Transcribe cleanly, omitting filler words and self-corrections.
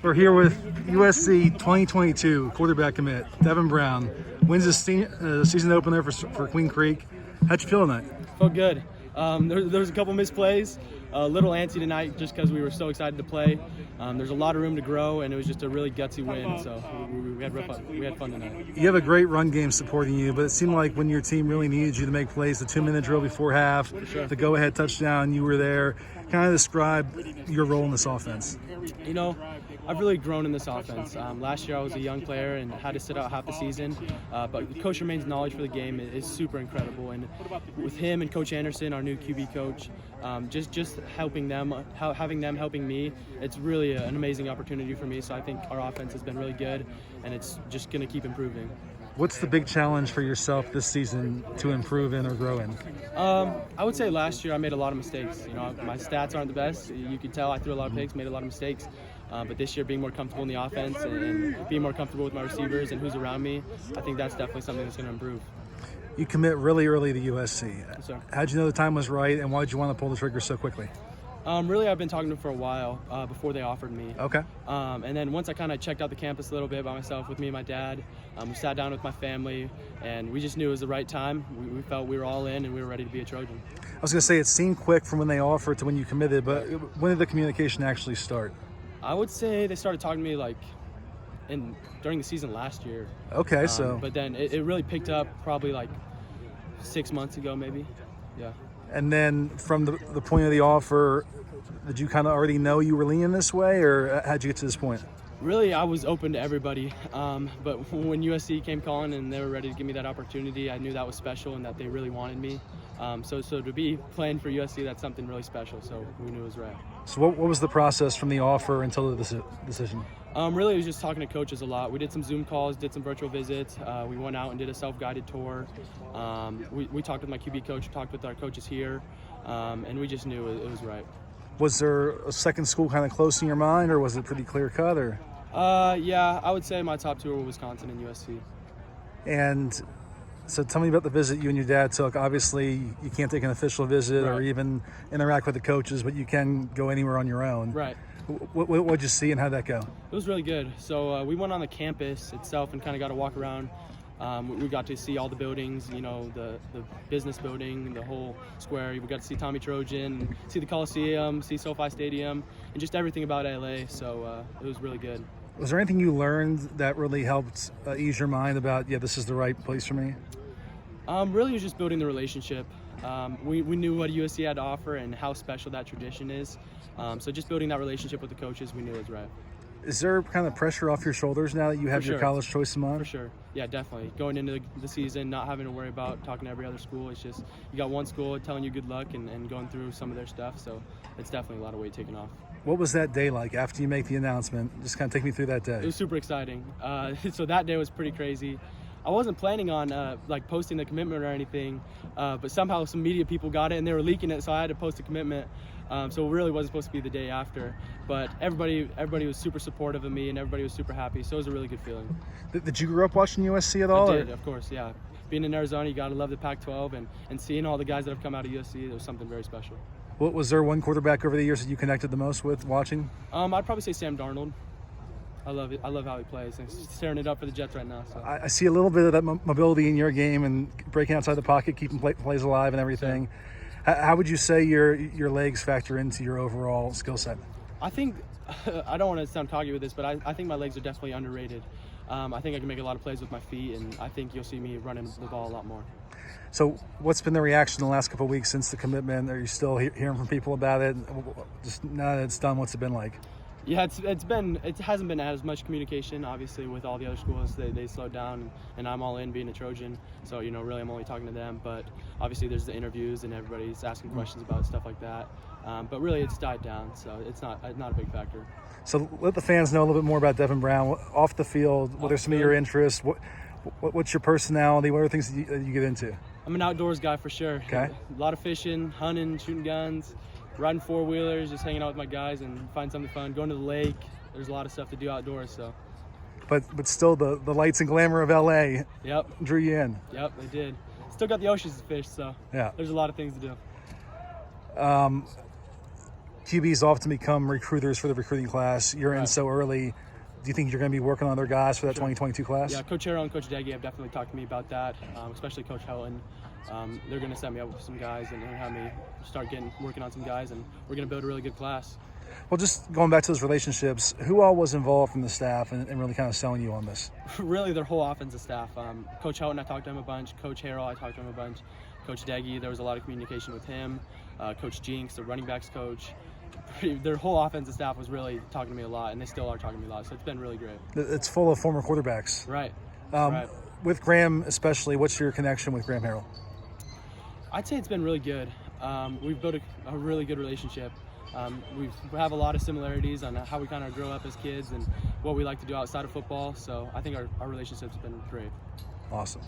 We're here with USC 2022 quarterback commit, Devin Brown. Wins the season opener for Queen Creek. How'd you feel tonight? Felt good. There was a couple missed plays. A little antsy tonight just because we were so excited to play. There's a lot of room to grow, and it was just a really gutsy win. So we had fun tonight. You have a great run game supporting you, but it seemed like when your team really needed you to make plays, the 2-minute drill before half, the go-ahead touchdown, you were there. Kind of describe your role in this offense. You know, I've really grown in this offense. Last year I was a young player and had to sit out half the season, but Coach Romain's knowledge for the game is super incredible. And with him and Coach Anderson, our new QB coach, just helping them, having them helping me, it's really an amazing opportunity for me. So I think our offense has been really good, and it's just going to keep improving. What's the big challenge for yourself this season to improve in or grow in? I would say last year I made a lot of mistakes. You know, my stats aren't the best. You could tell I threw a lot of picks, made a lot of mistakes. But this year, being more comfortable in the offense and being more comfortable with my receivers and who's around me, I think that's definitely something that's going to improve. You commit really early to USC. Yes, sir. How'd you know the time was right, and why did you want to pull the trigger so quickly? Really, I've been talking to them for a while before they offered me. Okay. And then once I kind of checked out the campus a little bit by myself with me and my dad, we sat down with my family, and we just knew it was the right time. We felt we were all in, and we were ready to be a Trojan. I was going to say it seemed quick from when they offered to when you committed, but when did the communication actually start? I would say they started talking to me like during the season last year. Okay, But then it really picked up probably like 6 months ago, maybe. Yeah. And then from the point of the offer, did you kind of already know you were leaning this way, or how'd you get to this point? Really, I was open to everybody, but when USC came calling and they were ready to give me that opportunity, I knew that was special and that they really wanted me. So to be playing for USC, that's something really special, so we knew it was right. So what was the process from the offer until the decision? Really, it was just talking to coaches a lot. We did some Zoom calls, did some virtual visits. We went out and did a self-guided tour. We talked with my QB coach, talked with our coaches here, and we just knew it was right. Was there a second school kind of close in your mind, or was it pretty clear-cut? Or? Yeah, I would say my top two were Wisconsin and USC. And so tell me about the visit you and your dad took. Obviously, you can't take an official visit or even interact with the coaches, but you can go anywhere on your own. Right. What'd you see and how'd that go? It was really good. So we went on the campus itself and kind of got to walk around. We got to see all the buildings, you know, the business building, the whole square. We got to see Tommy Trojan, see the Coliseum, see SoFi Stadium, and just everything about LA. So it was really good. Was there anything you learned that really helped ease your mind about, yeah, this is the right place for me? Really, it was just building the relationship. We knew what USC had to offer and how special that tradition is. So just building that relationship with the coaches, we knew it was right. Is there kind of pressure off your shoulders now that you have your college choice in mind? For sure. Yeah, definitely. Going into the season, not having to worry about talking to every other school. It's just you got one school telling you good luck and going through some of their stuff. So it's definitely a lot of weight taken off. What was that day like after you make the announcement? Just kind of take me through that day. It was super exciting. So that day was pretty crazy. I wasn't planning on like posting the commitment or anything, but somehow some media people got it and they were leaking it, so I had to post a commitment. So it really wasn't supposed to be the day after, but everybody was super supportive of me and everybody was super happy, so it was a really good feeling. Did you grow up watching USC at all? I did, of course, yeah. Being in Arizona, you got to love the Pac-12, and seeing all the guys that have come out of USC, it was something very special. What was there one quarterback over the years that you connected the most with watching? I'd probably say Sam Darnold. I love it. I love how he plays. He's tearing it up for the Jets right now. So. I see a little bit of that mobility in your game and breaking outside the pocket, keeping plays alive and everything. Sure. How would you say your legs factor into your overall skill set? I think, I don't want to sound cocky with this, but I think my legs are definitely underrated. I think I can make a lot of plays with my feet, and I think you'll see me running the ball a lot more. So what's been the reaction the last couple of weeks since the commitment? Are you still hearing from people about it? Just now that it's done, what's it been like? Yeah, it hasn't been as much communication, obviously, with all the other schools. They slowed down, and I'm all in being a Trojan. So, you know, really I'm only talking to them. But obviously there's the interviews and everybody's asking questions about stuff like that. But really it's died down, so it's not a big factor. So let the fans know a little bit more about Devin Brown. Off the field, what are some of your interests? What's your personality? What are things that you get into? I'm an outdoors guy for sure. Okay. A lot of fishing, hunting, shooting guns. Riding four-wheelers, just hanging out with my guys and find something fun. Going to the lake. There's a lot of stuff to do outdoors. So. But still, the lights and glamour of LA. Yep. Drew you in. Yep, they did. Still got the oceans to fish, so. Yeah. There's a lot of things to do. QBs often become recruiters for the recruiting class. You're in Right. so early. Do you think you're going to be working on other guys for that Sure. 2022 class? Yeah, Coach Harrell and Coach Deggy have definitely talked to me about that, especially Coach Helen. They're going to set me up with some guys and have me start working on some guys, and we're going to build a really good class. Well, just going back to those relationships, who all was involved from the staff and really kind of selling you on this? Really, their whole offensive staff. Coach Houghton, I talked to him a bunch. Coach Harrell, I talked to him a bunch. Coach Deggy, there was a lot of communication with him. Coach Jinx, the running backs coach. Their whole offensive staff was really talking to me a lot, and they still are talking to me a lot, so it's been really great. It's full of former quarterbacks. Right. Right. With Graham especially, what's your connection with Graham Harrell? I'd say it's been really good. We've built a really good relationship. We have a lot of similarities on how we kind of grow up as kids and what we like to do outside of football, so I think our relationship's been great. Awesome.